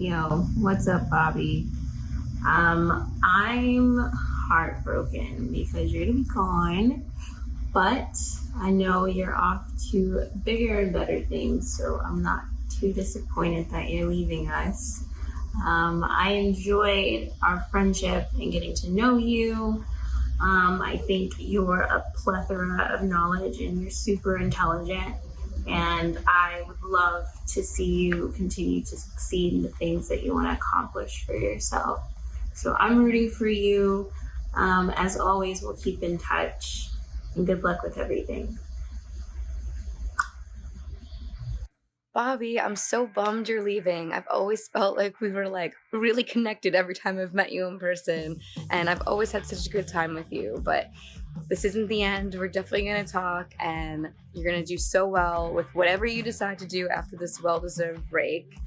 Yo, what's up, Bobby? I'm heartbroken because you're gonna be gone, but I know you're off to bigger and better things, so I'm not too disappointed that you're leaving us. I enjoyed our friendship and getting to know you. I think you're a plethora of knowledge and you're super intelligent. And I would love to see you continue to succeed in the things that you want to accomplish for yourself. So I'm rooting for you. As always, we'll keep in touch and good luck with everything. Bobby, I'm so bummed you're leaving. I've always felt like we were really connected every time I've met you in person, and I've always had such a good time with you. But this isn't the end. We're definitely going to talk, and you're going to do so well with whatever you decide to do after this well deserved break.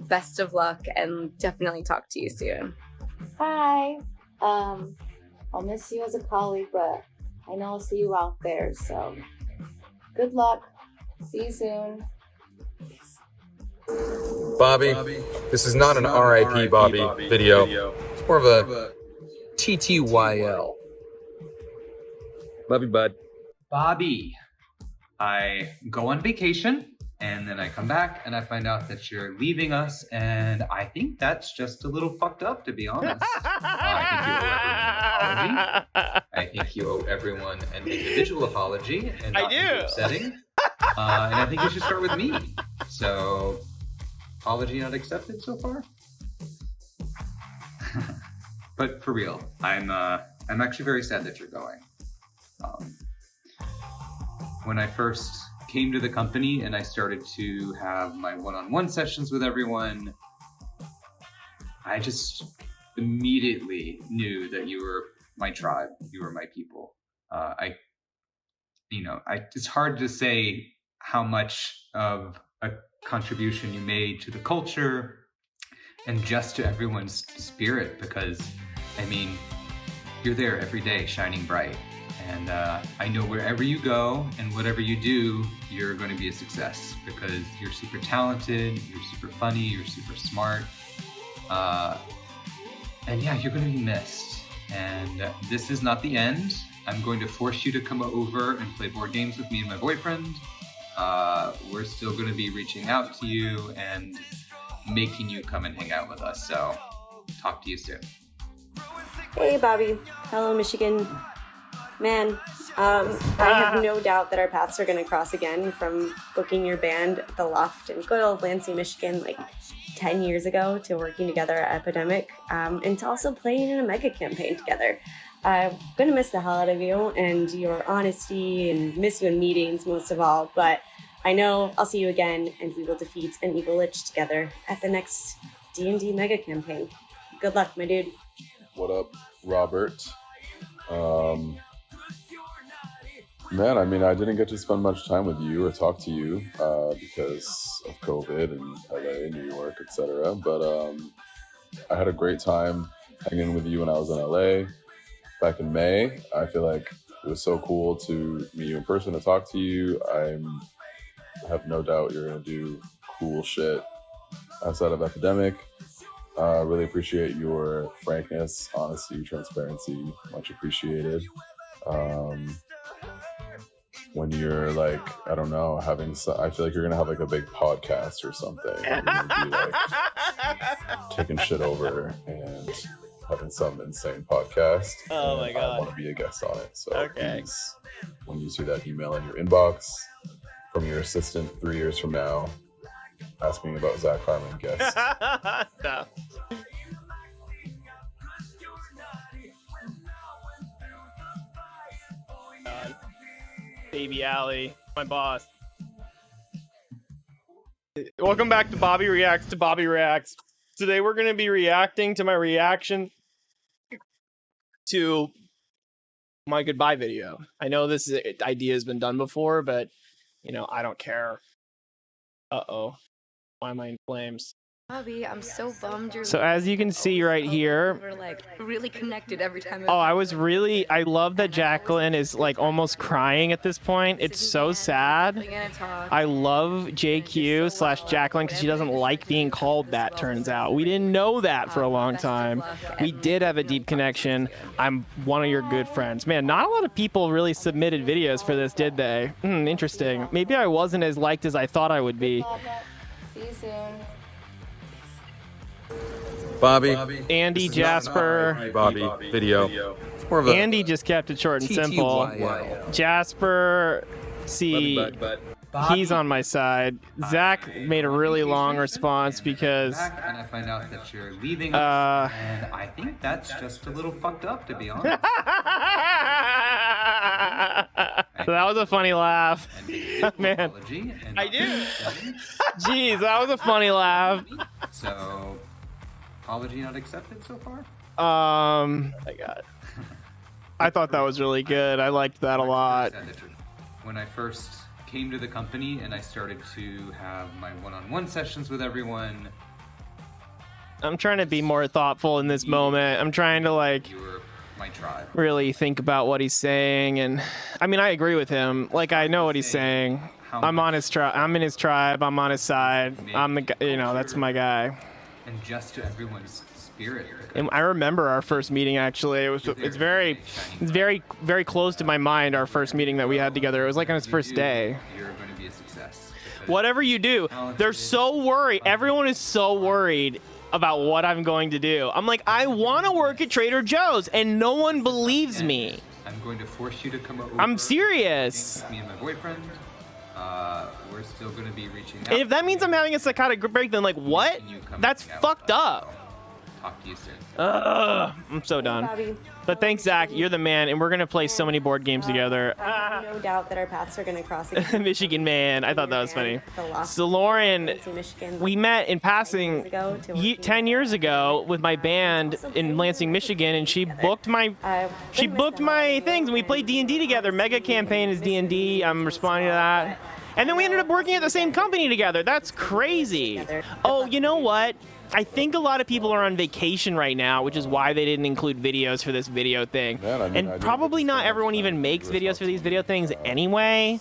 Best of luck, and definitely talk to you soon. Hi. I'll miss you as a colleague, but I know I'll see you out there. So good luck. See you soon. Bobby, this is not an RIP Bobby video. It's more of a TTYL. Love you, bud. Bobby, I go on vacation and then I come back and I find out that you're leaving us, and I think that's just a little fucked up, to be honest. I think you owe everyone an individual apology and not a group setting. And I think you should start with me. So, apology not accepted so far. But for real, I'm actually very sad that you're going. When I first came to the company and I started to have my one-on-one sessions with everyone, I just immediately knew that you were my tribe, you were my people. It's hard to say how much of a contribution you made to the culture and just to everyone's spirit, because you're there every day shining bright, and I know wherever you go and whatever you do, you're going to be a success because you're super talented, you're super funny, you're super smart, and yeah, you're going to be missed. And this is not the end. I'm going to force you to come over and play board games with me and my boyfriend. We're still going to be reaching out to you and making you come and hang out with us. So, talk to you soon. Hey, Bobby. Hello, Michigan. Man, I have no doubt that our paths are going to cross again, from booking your band at the Loft in good old Lansing, Michigan, 10 years ago, to working together at Epidemic, and to also playing in a mega campaign together. I'm going to miss the hell out of you and your honesty, and miss you in meetings most of all, but I know I'll see you again, and we will defeat an evil lich together at the next D&D mega campaign. Good luck, my dude. What up, Robert? Man, I didn't get to spend much time with you or talk to you because of COVID and LA, New York, etc. But I had a great time hanging with you when I was in LA back in May. I feel like it was so cool to meet you in person, to talk to you. I have no doubt you're going to do cool shit outside of Epidemic. Really appreciate your frankness, honesty, transparency. Much appreciated. When you're I don't know, I feel like you're gonna have a big podcast or something. You're gonna be taking shit over and having some insane podcast. Oh my god! I want to be a guest on it. So okay. Please, when you see that email in your inbox from your assistant 3 years from now, asking about Zach Harmon guest. No. Baby Allie, my boss. Welcome back to Bobby Reacts to Bobby Reacts. Today we're going to be reacting to my reaction to my goodbye video. I know this idea has been done before, but I don't care. Uh-oh. Why am I in flames? Bobby, I'm so bummed you're So as you can see right here, we're like really connected every time. I love that Jacqueline is like almost crying at this point. It's so sad. I love JQ/Jacqueline because she doesn't like being called that, turns out. We didn't know that for a long time. We did have a deep connection. I'm one of your good friends. Man, not a lot of people really submitted videos for this, did they? Interesting. Maybe I wasn't as liked as I thought I would be. See you soon. Bobby, Andy, this is not an Jasper. RIP Bobby video. It's more of a Andy just kept it short and simple. TTYL. Jasper, see, he's on my side. Zach made a really long response because Back and I find out that you're leaving us, and I think that's just a little fucked up, to be honest. So that was a funny laugh. Man, Apology, and I do. Jeez, that was a funny laugh. So, apology not accepted so far? I thought that was really good. I liked that a lot. When I first came to the company and I started to have my one-on-one sessions with everyone, I'm trying to be more thoughtful in this moment. I'm trying to like you were my tribe. really think about what he's saying, and I mean I agree with him. Like I know what he's saying. I'm on his tribe. I'm in his tribe. I'm on his side. I'm the that's my guy. And just to everyone's spirit. And I remember our first meeting actually. It's very close to my mind. Our first meeting that we had together. It was like on his first day. You're going to be a success. Whatever you do, they're so worried. Everyone is so worried about what I'm going to do. I'm like, I want to work at Trader Joe's, and no one believes me. I'm going to force you to come over. I'm serious. Me and my boyfriend. We're still going to be reaching out. And if that means I'm having a psychotic break, then like what? That's fucked up. Talk to you soon. I'm so done. Bobby, But thanks, Zach. You're the man, and we're gonna play so many board games together. I have no doubt that our paths are going to cross again. Michigan man, I thought that was funny. The loft So Lauren, in Michigan. we met in passing 10 years ago with my band in Lansing, Michigan, and she booked my things, and we played D&D together. Mega campaign is D&D. I'm responding to that. And then we ended up working at the same company together. That's crazy. Oh, you know what? I think a lot of people are on vacation right now, which is why they didn't include videos for this video thing. Man, I mean, I And did probably get to not spend everyone time even with makes you, videos for these video things anyway,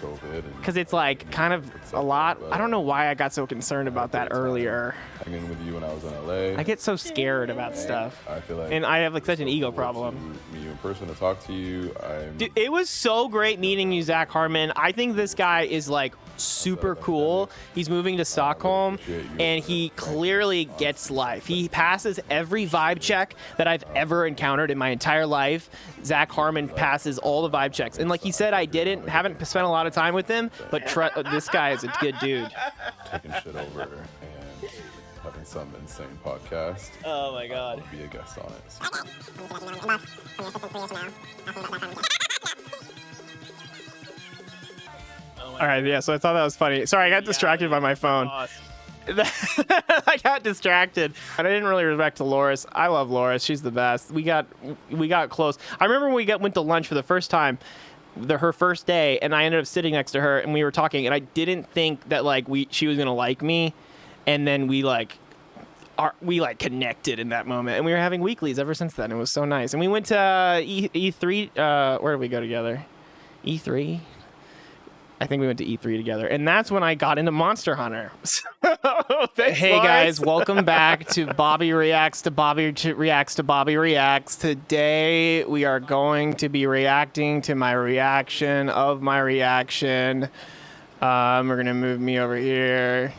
COVID and because it's like kind of a lot. I don't know why I got so concerned about that earlier. hanging with you when I was in LA. I get so scared about stuff. I feel like, And I have like such an ego forward problem. to meet you in person to talk to you. Dude, it was so great meeting you, Zach Harmon. I think this guy is like super cool. He's moving to Stockholm, and he clearly gets life. He passes every vibe check that I've ever encountered in my entire life. Zach Harmon passes all the vibe checks, and like he said, I haven't spent a lot of time with him, but this guy is a good dude. taking shit over and having some insane podcast. Oh my god. Be a guest on it. All right, yeah, so I thought that was funny. Sorry, I got distracted by my phone. I got distracted. And I didn't really respect to Loris. I love Loris. She's the best. We got close. I remember when we went to lunch for the first time, her first day, and I ended up sitting next to her, and we were talking, and I didn't think that she was gonna like me, and then we connected in that moment, and we were having weeklies ever since then. It was so nice. And we went to E3. Where did we go together? E3. I think we went to E3 together, and that's when I got into Monster Hunter. Hey guys, welcome back to Bobby Reacts to Bobby Reacts to Bobby Reacts. Today we are going to be reacting to my reaction of my reaction. We're gonna move me over here.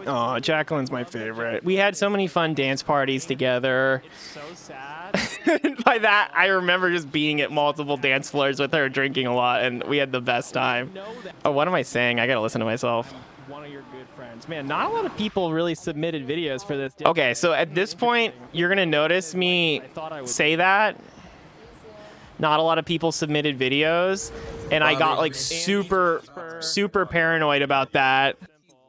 Oh, Jacqueline's my favorite. We had so many fun dance parties together. It's so sad. By that, I remember just being at multiple dance floors with her, drinking a lot, and we had the best time. Oh, what am I saying? I gotta listen to myself. One of your good friends. Man, not a lot of people really submitted videos for this. Okay, so at this point, you're gonna notice me say that. Not a lot of people submitted videos, and I got like super paranoid about that.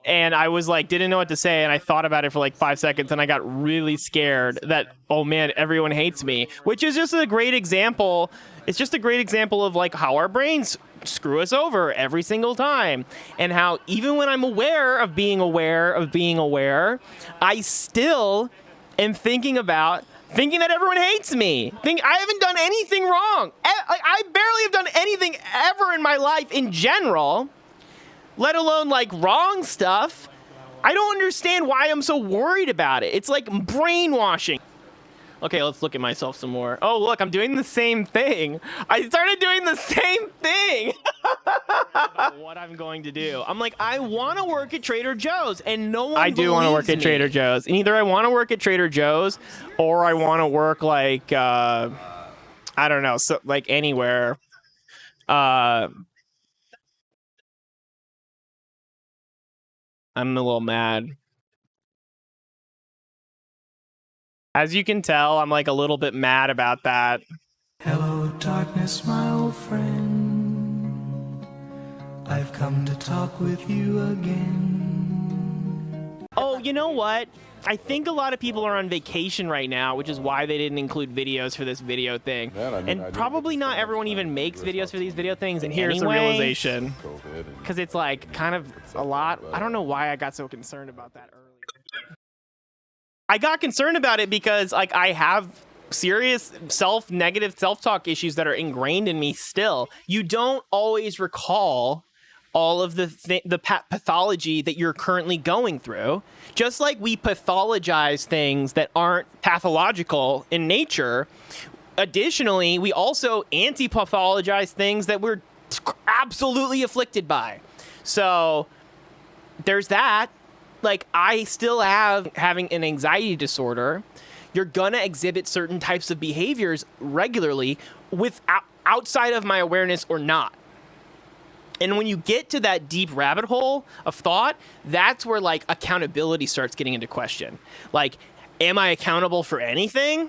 And I was like, didn't know what to say, and I thought about it for like 5 seconds, and I got really scared that, oh man, everyone hates me, which is just a great example. It's just a great example of like how our brains screw us over every single time. And how even when I'm aware of being aware, I still am thinking that everyone hates me. I haven't done anything wrong. I barely have done anything ever in my life in general, let alone like wrong stuff. I don't understand why I'm so worried about it. It's like brainwashing. Okay, let's look at myself some more. Oh, look, I'm doing the same thing. I started doing the same thing. What I'm going to do. I'm like, I want to work at Trader Joe's, and no one I do want to work at Trader Joe's. And either I want to work at Trader Joe's, or I want to work like, I don't know, so like anywhere. I'm a little mad. As you can tell, I'm like a little bit mad about that. Hello, darkness, my old friend. I've come to talk with you again. Oh, you know what? I think a lot of people are on vacation right now, which is why they didn't include videos for this video thing. Man, and probably not everyone even makes videos for these video things. And here's the realization. Because it's like kind of a lot. I don't know why I got so concerned about that earlier. I got concerned about it because like I have serious negative self-talk issues that are ingrained in me still. You don't always recall all of the pathology that you're currently going through. Just like we pathologize things that aren't pathological in nature, additionally, we also anti-pathologize things that we're absolutely afflicted by. So there's that. Like, I still having an anxiety disorder. You're gonna exhibit certain types of behaviors regularly outside of my awareness or not. And when you get to that deep rabbit hole of thought, that's where like accountability starts getting into question. Like, am I accountable for anything?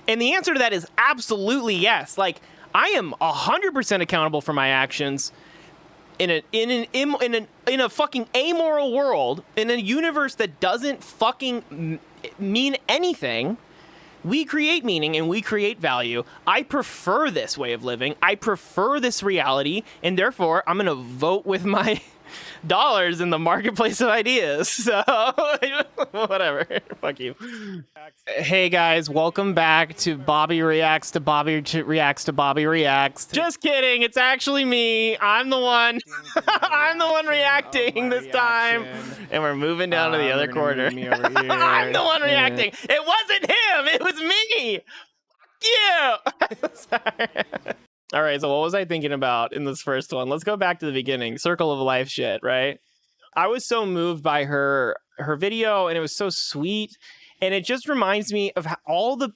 And the answer to that is absolutely yes. Like, I am 100% accountable for my actions. In a fucking amoral world, in a universe that doesn't fucking mean anything, we create meaning and we create value. I prefer this way of living. I prefer this reality, and therefore I'm gonna vote with my dollars in the marketplace of ideas. So whatever. Fuck you. Hey guys, welcome back to Bobby Reacts to Bobby Reacts to Bobby Reacts. Just kidding, it's actually me. I'm the one. I'm the one reacting this time. And we're moving down to the other corner. I'm the one reacting. It wasn't him, it was me. Fuck you. Sorry. All right, so what was I thinking about in this first one? Let's go back to the beginning. Circle of Life shit, right? I was so moved by her video, and it was so sweet. And it just reminds me of all the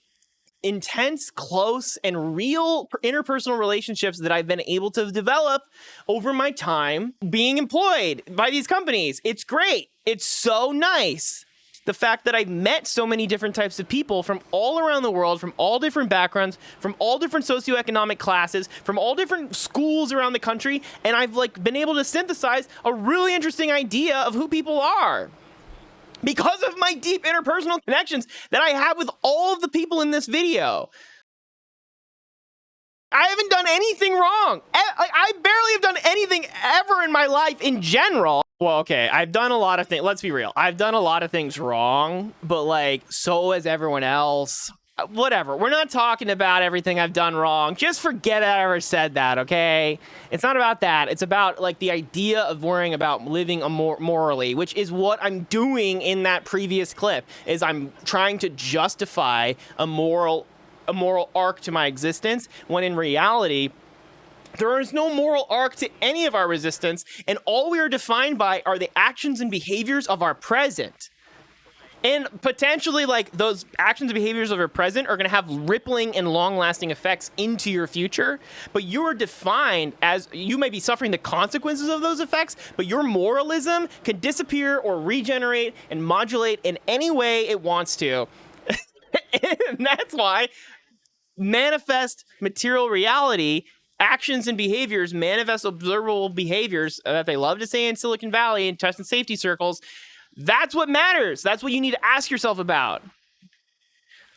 intense, close, and real interpersonal relationships that I've been able to develop over my time being employed by these companies. It's great. It's so nice. The fact that I've met so many different types of people from all around the world, from all different backgrounds, from all different socioeconomic classes, from all different schools around the country, and I've like been able to synthesize a really interesting idea of who people are. Because of my deep interpersonal connections that I have with all of the people in this video. I haven't done anything wrong. I barely have done anything ever in my life in general. Well, okay, I've done a lot of things. Let's be real. I've done a lot of things wrong, but like, so has everyone else. Whatever. We're not talking about everything I've done wrong. Just forget I ever said that, okay? It's not about that. It's about like the idea of worrying about living morally, which is what I'm doing in that previous clip, is I'm trying to justify a moral arc to my existence, when in reality, there is no moral arc to any of our resistance, and all we are defined by are the actions and behaviors of our present. And potentially, like, those actions and behaviors of our present are going to have rippling and long-lasting effects into your future, but you are defined as, you may be suffering the consequences of those effects, but your moralism can disappear or regenerate and modulate in any way it wants to. And that's why manifest material reality, actions and behaviors, manifest observable behaviors that they love to say in Silicon Valley and trust and safety circles. That's what matters. That's what you need to ask yourself about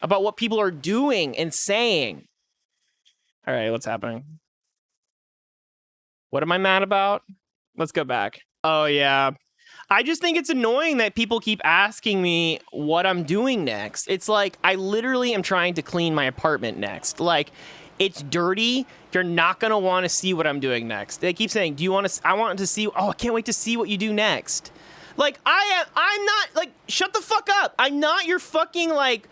what people are doing and saying. All right, what's happening? What am I mad about? Let's go back. Oh, yeah. I just think it's annoying that people keep asking me what I'm doing next. It's like I literally am trying to clean my apartment next. Like, it's dirty. You're not going to want to see what I'm doing next. They keep saying, do you want to, I want to see, oh, I can't wait to see what you do next. Like, I'm not, like, shut the fuck up. I'm not your fucking, like,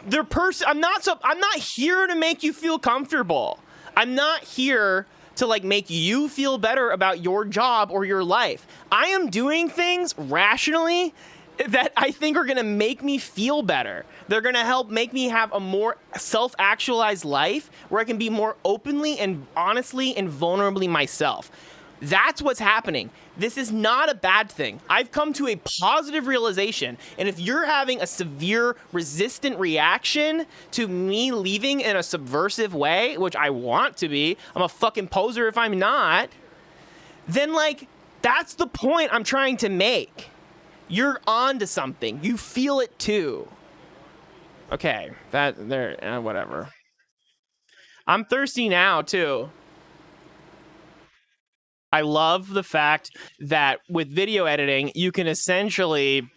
the person, I'm not here to make you feel comfortable. I'm not here to, like, make you feel better about your job or your life. I am doing things rationally that I think are going to make me feel better. They're going to help make me have a more self-actualized life where I can be more openly and honestly and vulnerably myself. That's what's happening. This is not a bad thing. I've come to a positive realization. And if you're having a severe resistant reaction to me leaving in a subversive way, which I want to be, I'm a fucking poser if I'm not, then, like, that's the point I'm trying to make. You're on to something. You feel it too. Okay, whatever. I'm thirsty now too. I love the fact that with video editing, you can essentially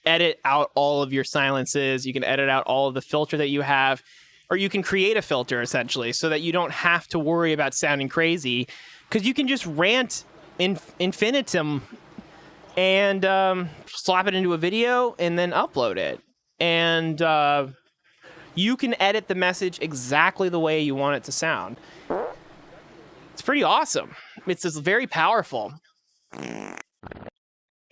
edit out all of your silences. You can edit out all of the filter that you have, or you can create a filter essentially so that you don't have to worry about sounding crazy, because you can just rant infinitum and slap it into a video and then upload it. And you can edit the message exactly the way you want it to sound. It's pretty awesome. It's just very powerful.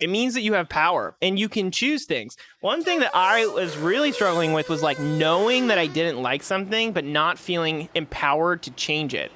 It means that you have power and you can choose things. One thing that I was really struggling with was, like, knowing that I didn't like something but not feeling empowered to change it.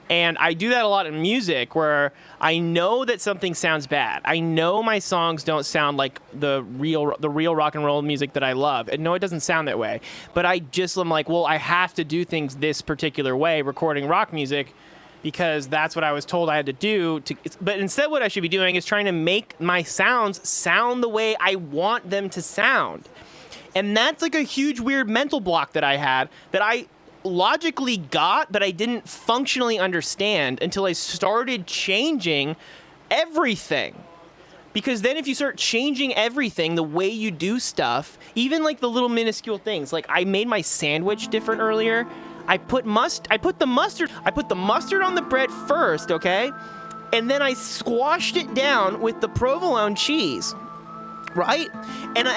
And I do that a lot in music, where I know that something sounds bad. I know my songs don't sound like the real rock and roll music that I love. And no, it doesn't sound that way. But I'm like, well, I have to do things this particular way, recording rock music, because that's what I was told I had to do. But instead, what I should be doing is trying to make my sounds sound the way I want them to sound. And that's, like, a huge weird mental block that I had, that I logically got, but I didn't functionally understand until I started changing everything. Because then if you start changing everything, the way you do stuff, even, like, the little minuscule things, like I made my sandwich different earlier. I put the mustard on the bread first, okay? And then I squashed it down with the provolone cheese, right? And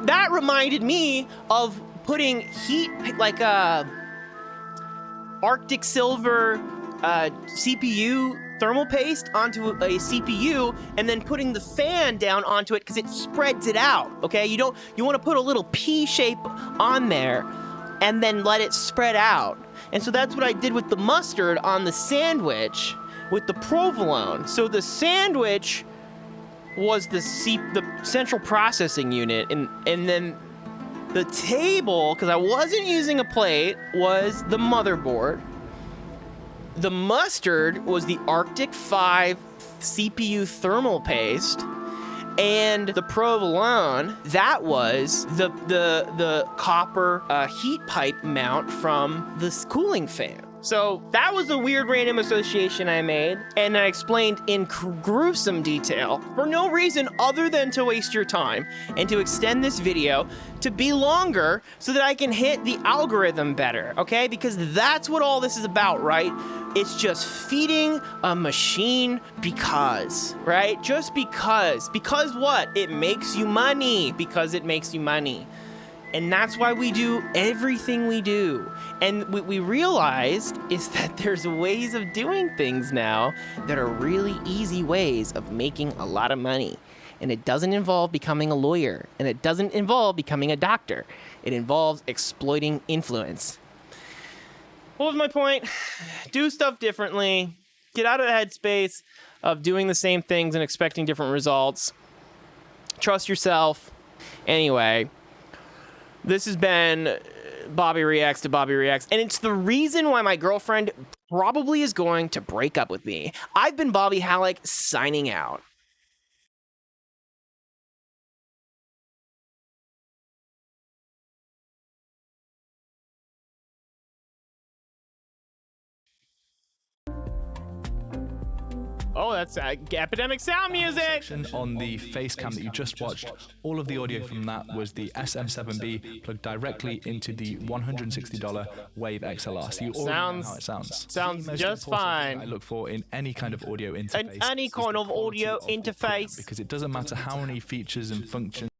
that reminded me of putting heat, like Arctic Silver CPU thermal paste onto a CPU, and then putting the fan down onto it because it spreads it out, okay? You want to put a little P shape on there and then let it spread out. And so that's what I did with the mustard on the sandwich with the provolone. So the sandwich was the central processing unit, and then the table, because I wasn't using a plate, was the motherboard. The mustard was the Arctic 5 CPU thermal paste. And the provolone, that was the copper heat pipe mount from this cooling fan. So that was a weird random association I made, and I explained in gruesome detail for no reason other than to waste your time and to extend this video to be longer so that I can hit the algorithm better, okay? Because that's what all this is about, right? It's just feeding a machine because, right? Just because. Because what? It makes you money. Because it makes you money. And that's why we do everything we do. And what we realized is that there's ways of doing things now that are really easy ways of making a lot of money. And it doesn't involve becoming a lawyer. And it doesn't involve becoming a doctor. It involves exploiting influence. What was my point? Do stuff differently. Get out of the headspace of doing the same things and expecting different results. Trust yourself. Anyway, this has been Bobby Reacts to Bobby Reacts, and it's the reason why my girlfriend probably is going to break up with me. I've been Bobby Halleck, signing out. Oh, that's Epidemic Sound Music. On the face cam that you just watched, all of the audio from that was the SM7B plugged directly into the $160 Wave XLR. So you already know how it sounds. Sounds The most just important fine. thing I look for in any kind of audio interface. Any is kind the of quality audio of the equipment, interface. because it doesn't matter how many features and functions